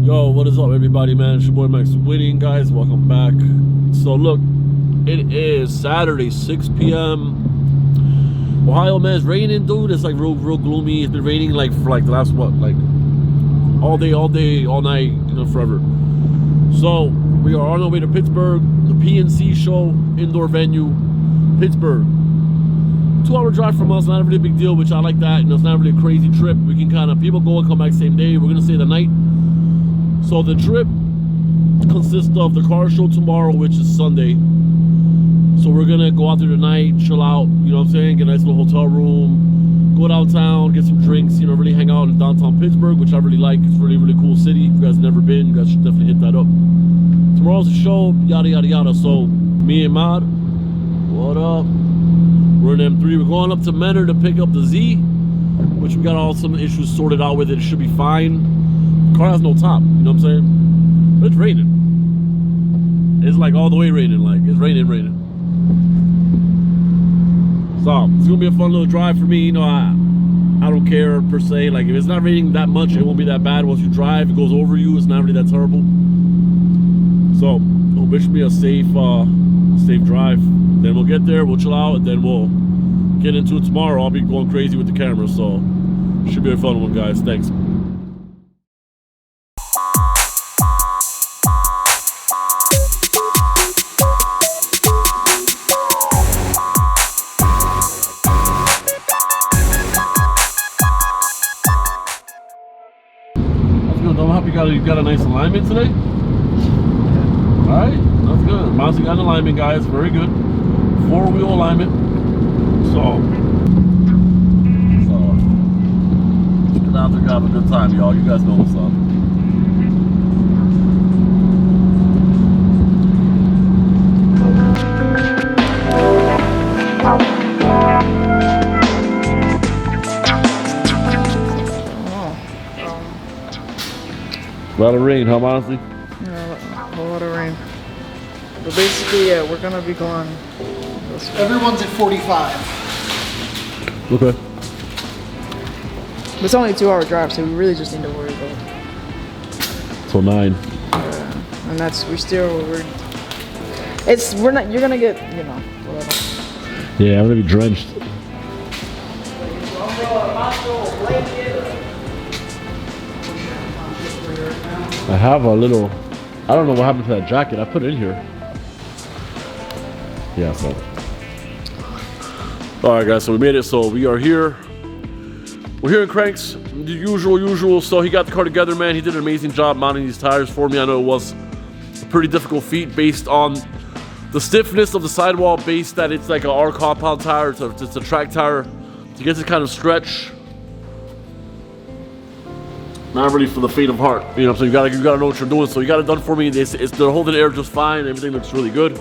Yo, what is up, everybody, man? It's your boy Max Winning, guys. Welcome back. So, look, it is Saturday, 6 p.m. Ohio, man, it's raining, dude. It's like real gloomy. It's been raining like for like the last all day, all night, you know, forever. So we are on our way to Pittsburgh, the PNC show, indoor venue, Pittsburgh. 2-hour drive from us, not a really big deal, which I like that. You know, it's not really a crazy trip. We can kind of, people go and come back same day. We're gonna stay the night. So the trip consists of the car show tomorrow, which is Sunday. So we're gonna go out there tonight, chill out, you know what I'm saying, get a nice little hotel room, go downtown, get some drinks, you know, really hang out in downtown Pittsburgh, which I really like. It's a really cool city. If you guys have never been, you guys should definitely hit that up. Tomorrow's the show, yada yada yada. So me and Mad, what up? We're in M3. We're going up to Menor to pick up the Z, which we got all some issues sorted out with it. It should be fine. The car has no top, you know what I'm saying? But it's raining. It's like all the way raining, like it's raining. So it's gonna be a fun little drive for me. You know, I don't care per se. Like if it's not raining that much, it won't be that bad. Once you drive, it goes over you. It's not really that terrible. So wish me a safe drive. Then we'll get there, we'll chill out, and then we'll get into it tomorrow. I'll be going crazy with the camera, so should be a fun one, guys. Thanks. I'm happy you got a nice alignment today. Alright, that's good. Mousy got an alignment, guys. Very good. 4-wheel alignment. So get out there, have a good time, y'all. You guys know what's up. A lot of rain, huh, honestly? Yeah, a lot of rain. But basically, yeah, we're gonna be going this way. Everyone's at 45. Okay. But it's only a 2-hour drive, so we really just need to worry about Till 9. Yeah, and that's we're not. You're gonna get, you know, whatever. Yeah, I'm gonna be drenched. I have a little, I don't know what happened to that jacket. I put it in here. Yeah, so. Alright guys, so we made it. So we are here. We're here in Cranks. The usual. So he got the car together, man. He did an amazing job mounting these tires for me. I know it was a pretty difficult feat based on the stiffness of the sidewall, based that it's like an R compound tire. It's a track tire. To get this kind of stretch. Not really for the faint of heart, you know. So you gotta know what you're doing. So you got it done for me. They're holding air just fine. Everything looks really good.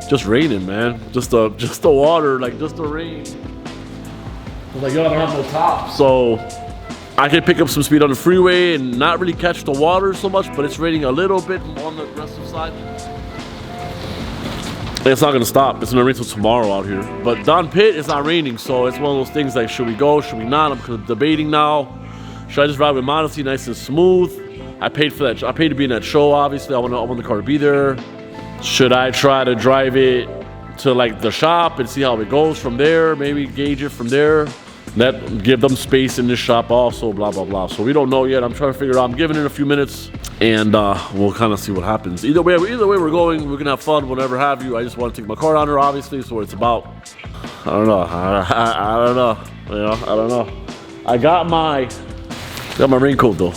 Just raining, man. Just the water, like just the rain. Like yo, I don't have no top, so I can pick up some speed on the freeway and not really catch the water so much. But it's raining a little bit on the aggressive side. And it's not gonna stop. It's gonna rain till tomorrow out here. But Don Pitt, it's not raining, so it's one of those things like, should we go? Should we not? I'm debating now. Should I just ride with modesty, nice and smooth? I paid for that. I paid to be in that show, obviously. I want the car to be there. Should I try to drive it to like the shop and see how it goes from there? Maybe gauge it from there. Give them space in this shop also, blah, blah, blah. So we don't know yet. I'm trying to figure it out. I'm giving it a few minutes and we'll kind of see what happens. Either way we're going. We're gonna have fun, whatever have you. I just want to take my car down there, obviously. So it's about, I don't know. I don't know. You know, I don't know. I got my raincoat though.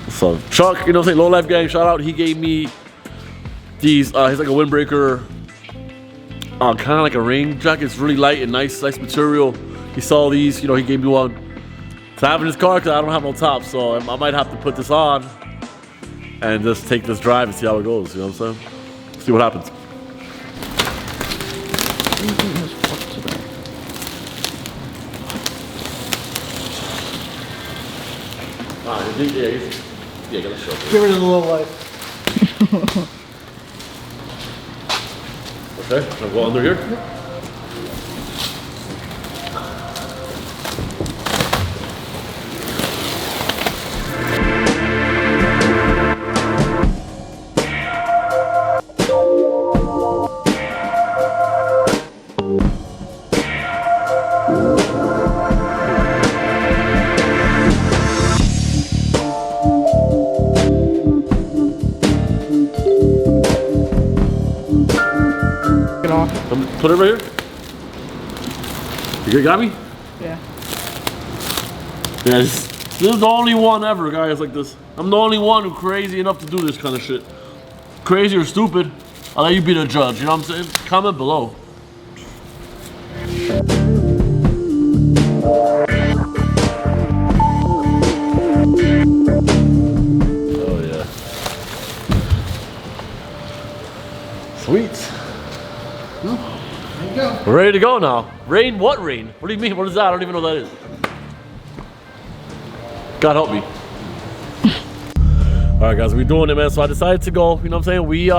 So Chuck, you know what I'm saying, Low Life Gang, shout out. He gave me these, he's like a windbreaker, kind of like a rain jacket. It's really light and nice material. He saw these, you know, he gave me one to have in his car because I don't have no top. So I might have to put this on and just take this drive and see how it goes, you know what I'm saying? See what happens. Yeah, gotta show. Get rid of the low life. Okay, I'll go under here. Yep. Put it right here. You got me? Yeah. Yeah, this is the only one ever, guys, like this. I'm the only one who's crazy enough to do this kind of shit. Crazy or stupid, I'll let you be the judge, you know what I'm saying? Comment below. Oh yeah. Sweet. There you go. We're ready to go now. Rain? What rain? What do you mean? What is that? I don't even know what that is. God help me. All right, guys, we're doing it, man. So I decided to go. You know what I'm saying? We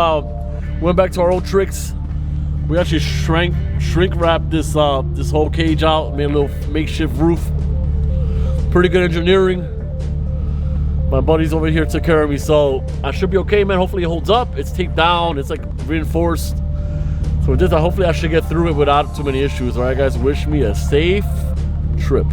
went back to our old tricks. We actually shrink wrapped this this whole cage out. Made a little makeshift roof. Pretty good engineering. My buddies over here took care of me, so I should be okay, man. Hopefully it holds up. It's taped down. It's like reinforced. So with this, hopefully I should get through it without too many issues. All right, guys. Wish me a safe trip.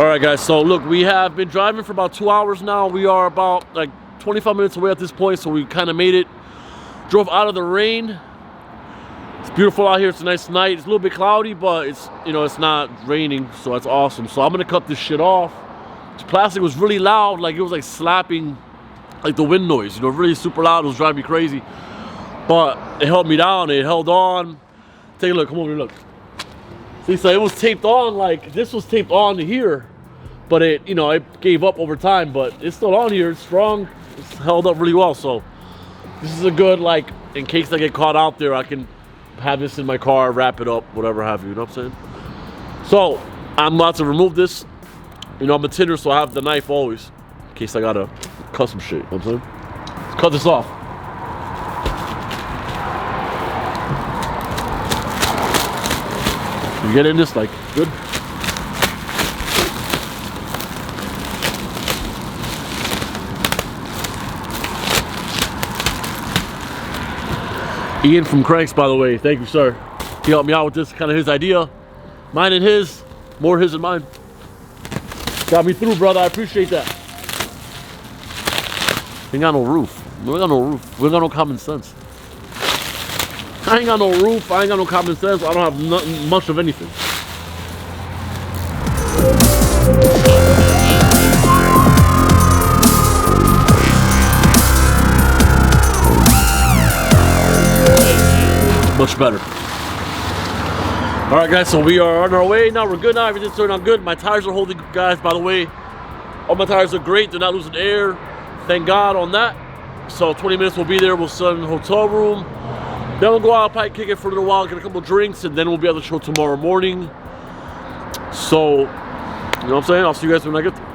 All right, guys, so look, we have been driving for about 2 hours now. We are about like 25 minutes away at this point, so we kind of made it. Drove out of the rain. It's beautiful out here. It's a nice night. It's a little bit cloudy, but it's, you know, it's not raining, so that's awesome. So I'm gonna cut this shit off. The plastic was really loud, like it was like slapping like the wind noise, you know, really super loud. It was driving me crazy, but it held me down. It held on. Take a look. Come over here, look. See, so it was taped on, like this was taped on to here, but it, you know, it gave up over time, but it's still on here. It's strong. It's held up really well. So this is a good, like, in case I get caught out there, I can have this in my car, wrap it up, whatever have you. You know what I'm saying? So I'm about to remove this. You know, I'm a tinner, so I have the knife always in case I gotta cut some shit. You know what I'm saying? Let's cut this off. You get in this, like, good. Ian from Cranks, by the way, thank you, sir. He helped me out with this, kind of his idea. Mine and his, more his than mine. Got me through, brother, I appreciate that. Ain't got no roof. We ain't got no roof. We ain't got no common sense. I ain't got no roof, I ain't got no common sense, I don't have nothing, much of anything. Much better. All right, guys, so we are on our way now. We're good now. Everything's turning out good. My tires are holding, guys, by the way. All my tires are great. They're not losing air. Thank God on that. So 20 minutes we'll be there. We'll sit in the hotel room. Then we'll go out, probably kick it for a little while, get a couple drinks, and then we'll be at the show tomorrow morning. So, you know what I'm saying? I'll see you guys when I get there.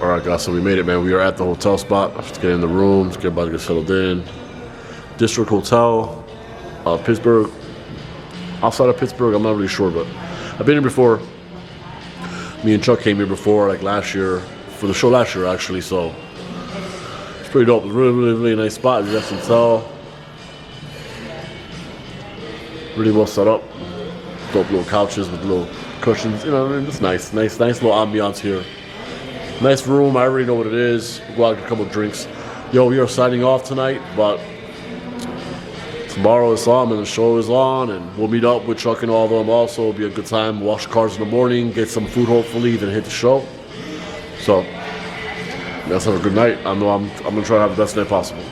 All right, guys, so we made it, man. We are at the hotel spot. Let's get in the room. Let's get everybody to get settled in. District Hotel, Pittsburgh. Outside of Pittsburgh, I'm not really sure, but I've been here before. Me and Chuck came here before, like last year, for the show last year, actually, so it's pretty dope. It's a really nice spot, as you guys can tell. Really well set up. Dope little couches with little cushions, you know, it's nice little ambiance here. Nice room, I already know what it is. We'll go out and get a couple of drinks. Yo, we are signing off tonight, but tomorrow is on and the show is on, and we'll meet up with Chuck and all of them also. It'll be a good time. Wash cars in the morning, get some food hopefully, then hit the show. So, let's have a good night. I know I'm gonna try to have the best night possible.